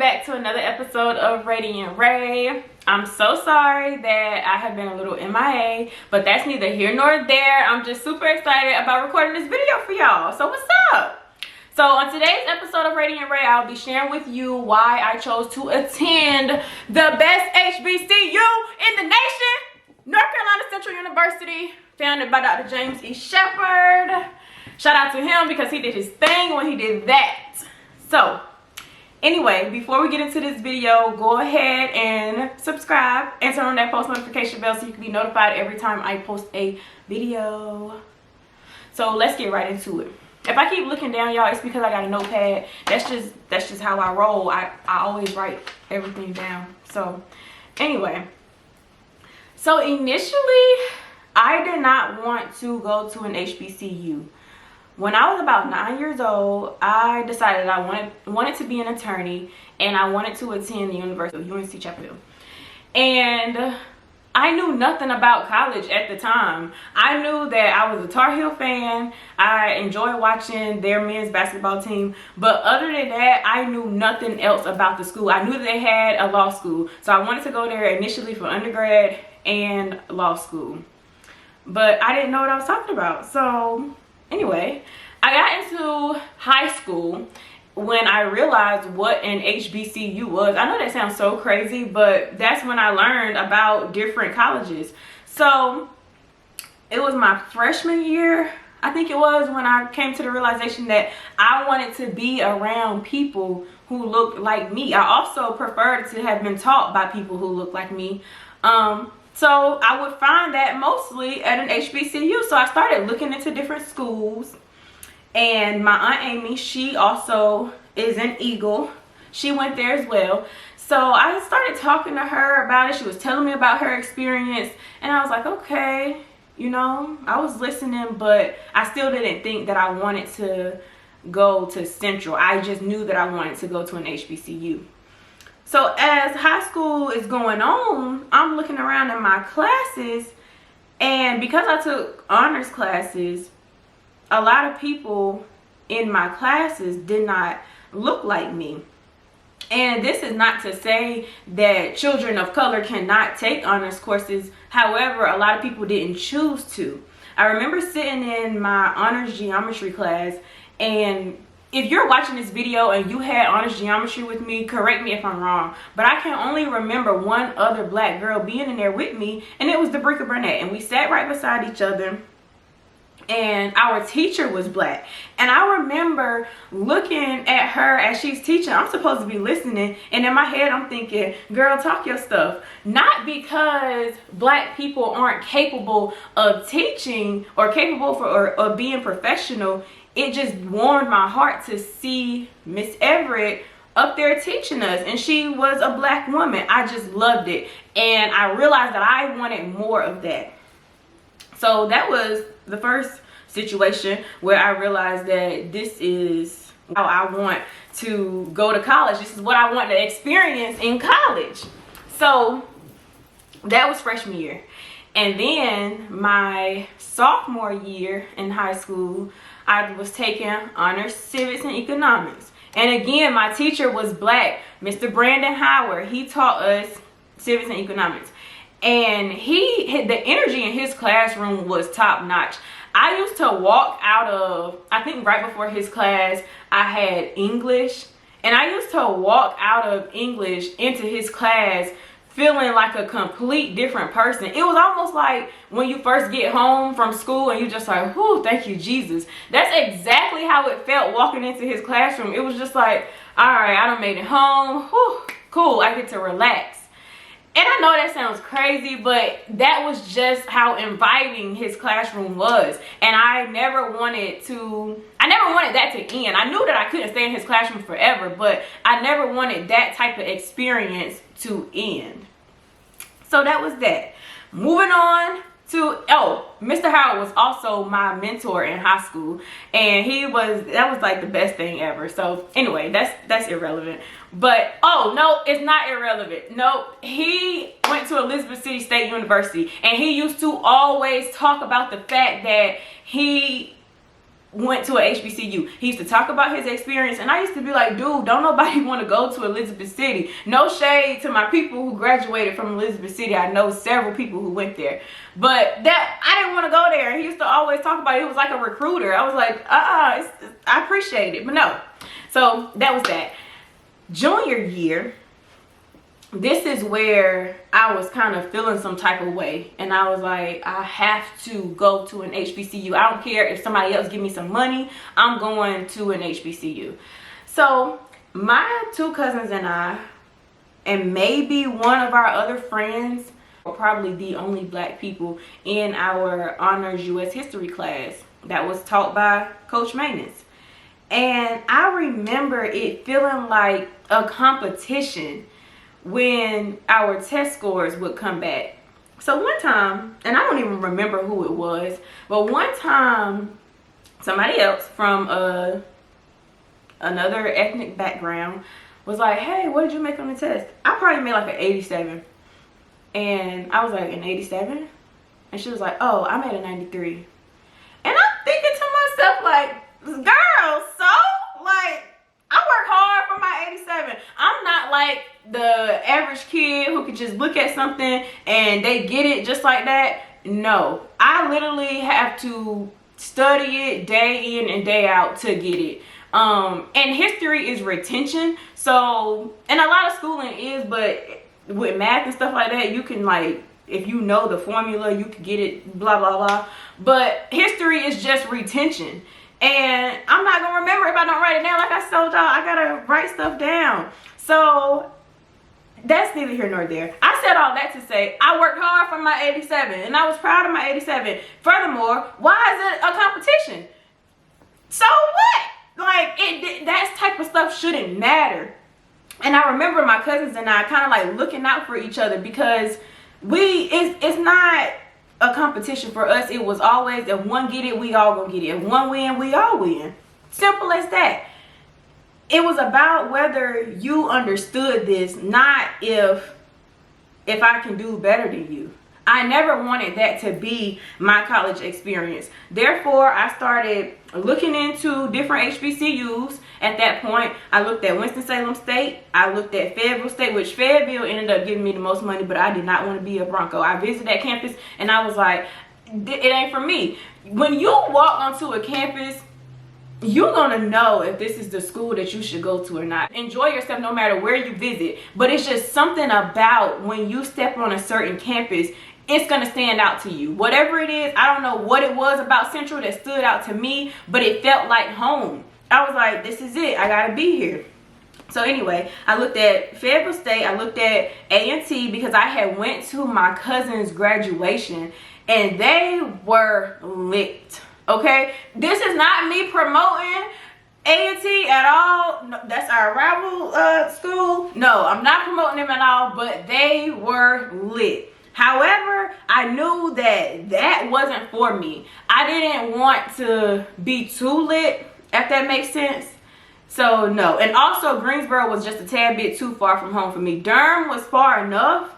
back to another episode of Radiant Ray. I'm so sorry that I have been a little MIA, but that's neither here nor there. I'm just super excited about recording this video for y'all. So what's up? So on today's episode of Radiant Ray, I'll be sharing with you why I chose to attend the best HBCU in the nation, North Carolina Central University, founded by Dr. James E. Shepherd. Shout out to him because he did his thing when he did that. So anyway, before we get into this video, go ahead and subscribe and turn on that post notification bell so you can be notified every time I post a video. So let's get right into it. If I keep looking down, y'all, it's because I got a notepad. That's just how I roll. I always write everything down. So anyway, so initially I did not want to go to an HBCU. When I was about 9 years old, I decided I wanted to be an attorney, and I wanted to attend the University of UNC Chapel Hill. And I knew nothing about college at the time. I knew that I was a Tar Heel fan. I enjoyed watching their men's basketball team. But other than that, I knew nothing else about the school. I knew that they had a law school. So I wanted to go there initially for undergrad and law school. But I didn't know what I was talking about. So anyway, I got into high school when I realized what an HBCU was. I know that sounds so crazy, but that's when I learned about different colleges. So it was my freshman year, I think it was, when I came to the realization that I wanted to be around people who looked like me. I also preferred to have been taught by people who looked like me. So I would find that mostly at an HBCU. So I started looking into different schools. And my Aunt Amy, she also is an Eagle. She went there as well. So I started talking to her about it. She was telling me about her experience. And I was like, okay, you know, I was listening, but I still didn't think that I wanted to go to Central. I just knew that I wanted to go to an HBCU. So as high school is going on, I'm looking around in my classes. And because I took honors classes, a lot of people in my classes did not look like me. And this is not to say that children of color cannot take honors courses. However, a lot of people didn't choose to. I remember sitting in my honors geometry class, and if you're watching this video and you had honors geometry with me, correct me if I'm wrong, but I can only remember one other black girl being in there with me, and it was Debrica Burnett. And we sat right beside each other. And our teacher was black. And I remember looking at her as she's teaching. I'm supposed to be listening. And in my head, I'm thinking, girl, talk your stuff. Not because people aren't capable of teaching or capable of being professional. It just warmed my heart to see Miss Everett up there teaching us. And she was a black woman. I just loved it. And I realized that I wanted more of that. So that was the first situation where I realized that this is how I want to go to college. This is what I want to experience in college. So that was freshman year. And then my sophomore year in high school, I was taking honors civics and economics. And again, my teacher was black, Mr. Brandon Howard. He taught us civics and economics. And the energy in his classroom was top notch. I used to walk out of, I think right before his class, I had English. And I used to walk out of English into his class feeling like a complete different person. It was almost like when you first get home from school and you just like, whew, thank you, Jesus. That's exactly how it felt walking into his classroom. It was just like, all right, I done made it home. Whew, cool, I get to relax. And I know that sounds crazy, but that was just how inviting his classroom was. And I never wanted that to end. I knew that I couldn't stay in his classroom forever, but I never wanted that type of experience to end. So that was that. Moving on to, Mr. Howard was also my mentor in high school, and that was like the best thing ever. So anyway, that's irrelevant. But no, it's not irrelevant. No, he went to Elizabeth City State University, and he used to always talk about the fact that he went to a HBCU. He used to talk about his experience, and I used to be like, dude, don't nobody want to go to Elizabeth City. No shade to my people who graduated from Elizabeth City. I know several people who went there, but that I didn't want to go there. He used to always talk about it. It was like a recruiter. I was like, I appreciate it, but no. So that was that. Junior year, this is where I was kind of feeling some type of way, and I was like, I have to go to an HBCU. I don't care if somebody else give me some money, I'm going to an HBCU. So my two cousins and I, and maybe one of our other friends, were probably the only black people in our honors US history class that was taught by Coach Maintenance. And I remember it feeling like a competition when our test scores would come back. So one time, and I don't even remember who it was, but one time somebody else from another ethnic background was like, hey, what did you make on the test? I probably made like an 87. And I was like, an 87? And she was like, oh, I made a 93. And I'm thinking to myself, like, girl, so? Like, I work hard for my 87. I'm not like the average kid who could just look at something and they get it just like that. No, I literally have to study it day in and day out to get it. And history is retention. So, and a lot of schooling is, but with math and stuff like that, you can, like, if you know the formula, you can get it, blah, blah, blah. But history is just retention. And I'm not gonna remember if I don't write it down. Like I told y'all, I gotta write stuff down. So that's neither here nor there. I said all that to say I worked hard for my 87, and I was proud of my 87. Furthermore, why is it a competition? So what? Like, that type of stuff shouldn't matter. And I remember my cousins and I kind of like looking out for each other, because it's not a competition for us. It was always, if one get it, we all gonna get it. If one win, we all win. Simple as that. It was about whether you understood this, not if I can do better than you. I never wanted that to be my college experience. Therefore, I started looking into different HBCUs. At that point, I looked at Winston-Salem State. I looked at Fayetteville State, which Fayetteville ended up giving me the most money, but I did not want to be a Bronco. I visited that campus, and I was like, it ain't for me. When you walk onto a campus, you're gonna know if this is the school that you should go to or not. Enjoy yourself no matter where you visit, but it's just something about when you step on a certain campus, it's gonna stand out to you. Whatever it is, I don't know what it was about Central that stood out to me, but it felt like home. I was like, this is it, I gotta be here. So anyway, I looked at Fayetteville State, I looked at A&T, because I had went to my cousin's graduation and they were lit. Okay, this is not me promoting A&T at all. No, that's our rival school. No, I'm not promoting them at all, but they were lit. However, I knew that wasn't for me. I didn't want to be too lit, if that makes sense. So no. And also, Greensboro was just a tad bit too far from home for me. Durham was far enough,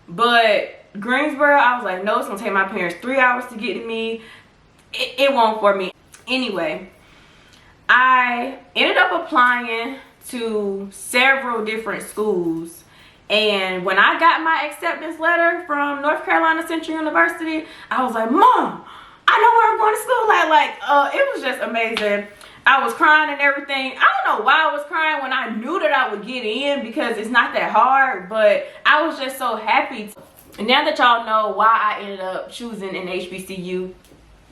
but Greensboro, I was like, no, it's gonna take my parents 3 hours to get to me. It won't for me. Anyway, I ended up applying to several different schools, and when I got my acceptance letter from North Carolina Central University, I was like, Mom, I know where I'm going to school at. Like, it was just amazing. I was crying and everything. I don't know why I was crying when I knew that I would get in, because it's not that hard, but I was just so happy. And now that y'all know why I ended up choosing an HBCU,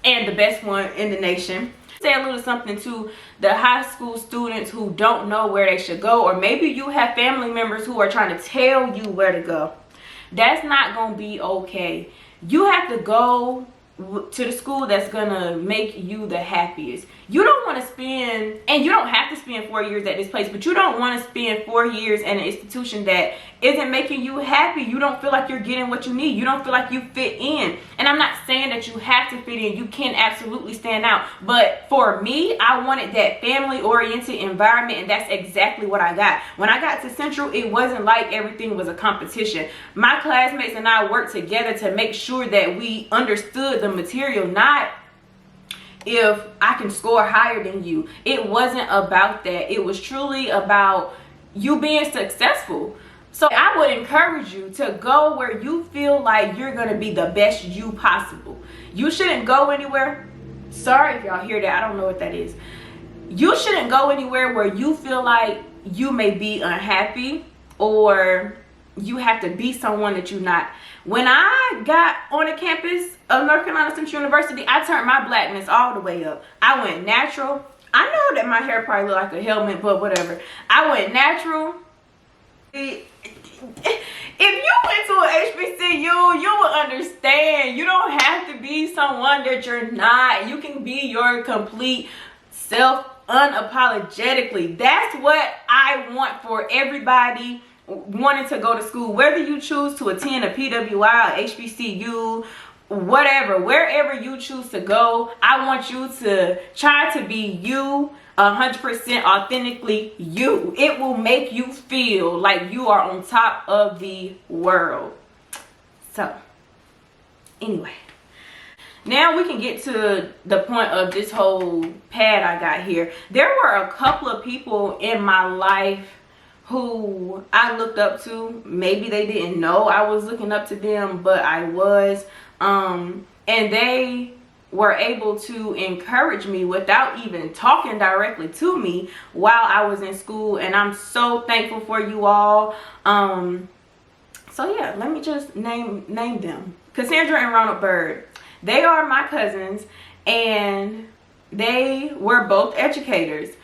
and the best one in the nation, say a little something to the high school students who don't know where they should go, or maybe you have family members who are trying to tell you where to go. That's not gonna be okay. You have to go to the school that's gonna make you the happiest. You don't want to spend, and you don't have to spend 4 years at this place, but you don't want to spend 4 years at an institution that isn't making you happy. You don't feel like you're getting what you need. You don't feel like you fit in. And I'm not saying that you have to fit in. You can absolutely stand out. But for me, I wanted that family-oriented environment, and that's exactly what I got. When I got to Central, it wasn't like everything was a competition. My classmates and I worked together to make sure that we understood the material, not if I can score higher than you. It wasn't about that. It was truly about you being successful. So I would encourage you to go where you feel like you're going to be the best you possible. You shouldn't go anywhere. Sorry if y'all hear that. I don't know what that is. You shouldn't go anywhere where you feel like you may be unhappy or you have to be someone that you're not. When I got on the campus of North Carolina Central University, I turned my blackness all the way up. I went natural. I know that my hair probably looked like a helmet, but whatever. I went natural. If you went to an HBCU, you will understand. You don't have to be someone that you're not. You can be your complete self unapologetically. That's what I want for everybody wanting to go to school. Whether you choose to attend a PWI, HBCU, whatever, wherever you choose to go, I want you to try to be you, 100% authentically you. It will make you feel like you are on top of the world. So anyway, now we can get to the point of this whole pad I got here. There were a couple of people in my life who I looked up to. Maybe they didn't know I was looking up to them, but I was. And they were able to encourage me without even talking directly to me while I was in school, and I'm so thankful for you all. So yeah, let me just name them. Cassandra and Ronald Bird. They are my cousins, and they were both educators.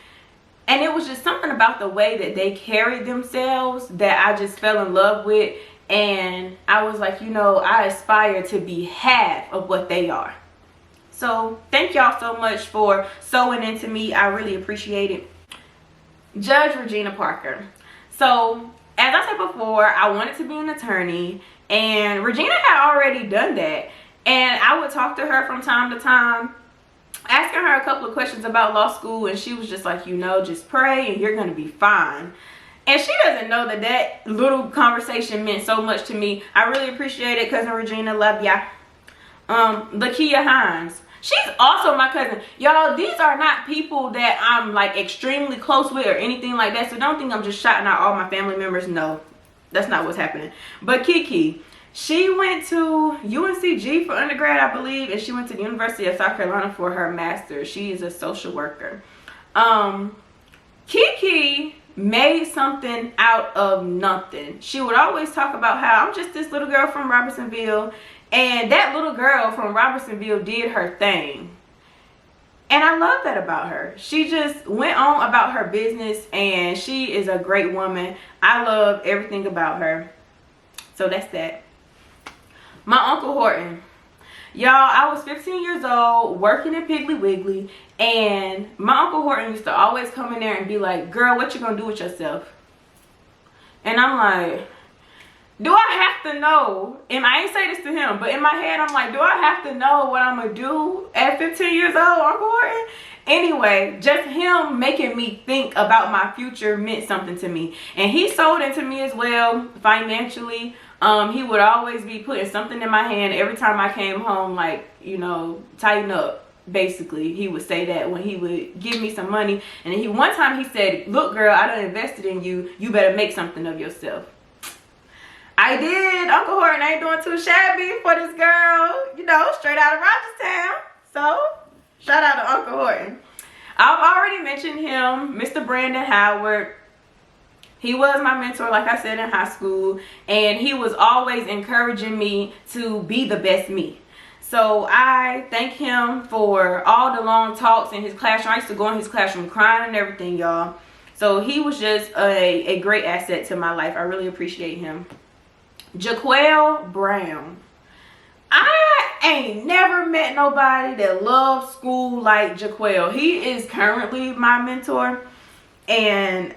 And it was just something about the way that they carried themselves that I just fell in love with. And I was like, you know, I aspire to be half of what they are. So thank y'all so much for sewing into me. I really appreciate it. Judge Regina Parker. So as I said before, I wanted to be an attorney, and Regina had already done that. And I would talk to her from time to time, asking her a couple of questions about law school, and she was just like, you know, just pray and you're going to be fine. And she doesn't know that that little conversation meant so much to me. I really appreciate it, Cousin Regina. Love ya. Lakia Hines. She's also my cousin. Y'all, these are not people that I'm like extremely close with or anything like that. So don't think I'm just shouting out all my family members. No, that's not what's happening. But Kiki, she went to UNCG for undergrad, I believe, and she went to the University of South Carolina for her master's. She is a social worker. Kiki made something out of nothing. She would always talk about how I'm just this little girl from Robertsonville, and that little girl from Robertsonville did her thing. And I love that about her. She just went on about her business, and she is a great woman. I love everything about her. So that's that. My Uncle Horton. Y'all, I was 15 years old working in Piggly Wiggly, and my Uncle Horton used to always come in there and be like, girl, what you gonna do with yourself? And I'm like, do I have to know? And I ain't say this to him, but in my head, I'm like, do I have to know what I'm gonna do at 15 years old, Uncle Horton? Anyway, just him making me think about my future meant something to me. And he sold into me as well, financially. He would always be putting something in my hand every time I came home, like, you know, tighten up. Basically, he would say that when he would give me some money. And then one time he said, look, girl, I done invested in you. You better make something of yourself. I did. Uncle Horton ain't doing too shabby for this girl, you know, straight out of Rogerstown. So, shout out to Uncle Horton. I've already mentioned him, Mr. Brandon Howard. He was my mentor, like I said, in high school. And he was always encouraging me to be the best me. So I thank him for all the long talks in his classroom. I used to go in his classroom crying and everything, y'all. So he was just a great asset to my life. I really appreciate him. Jaquel Brown. I ain't never met nobody that loves school like Jaquel. He is currently my mentor, and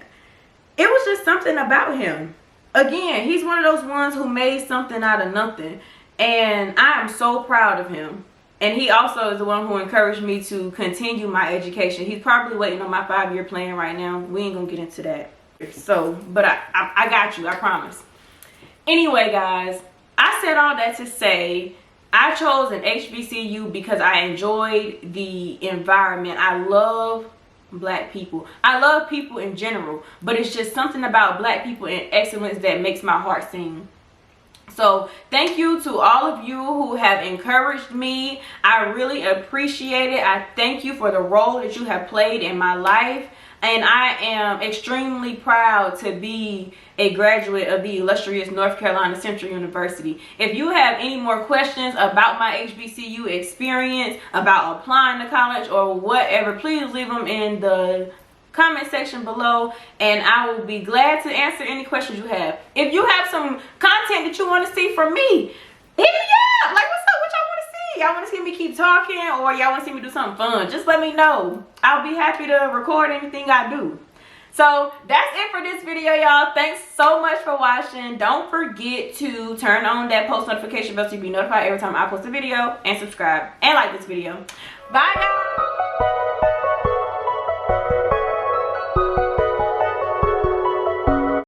it was just something about him. Again, he's one of those ones who made something out of nothing, and I am so proud of him. And he also is the one who encouraged me to continue my education. He's probably waiting on my 5-year plan right now. We ain't gonna get into that. So, but I got you, I promise. Anyway, guys, I said all that to say I chose an HBCU because I enjoyed the environment. I love black people. I love people in general, but it's just something about black people and excellence that makes my heart sing. So thank you to all of you who have encouraged me. I really appreciate it. I thank you for the role that you have played in my life. And I am extremely proud to be a graduate of the illustrious North Carolina Central University. If you have any more questions about my HBCU experience, about applying to college or whatever, please leave them in the comment section below, and I will be glad to answer any questions you have. If you have some content that you want to see from me, hit me up. Like, what's up? What y'all want to see? Y'all want to see me keep talking, or y'all want to see me do something fun? Just let me know. I'll be happy to record anything I do. So that's it for this video, y'all. Thanks so much for watching. Don't forget to turn on that post notification bell so you be notified every time I post a video, and subscribe and like this video. Bye, y'all.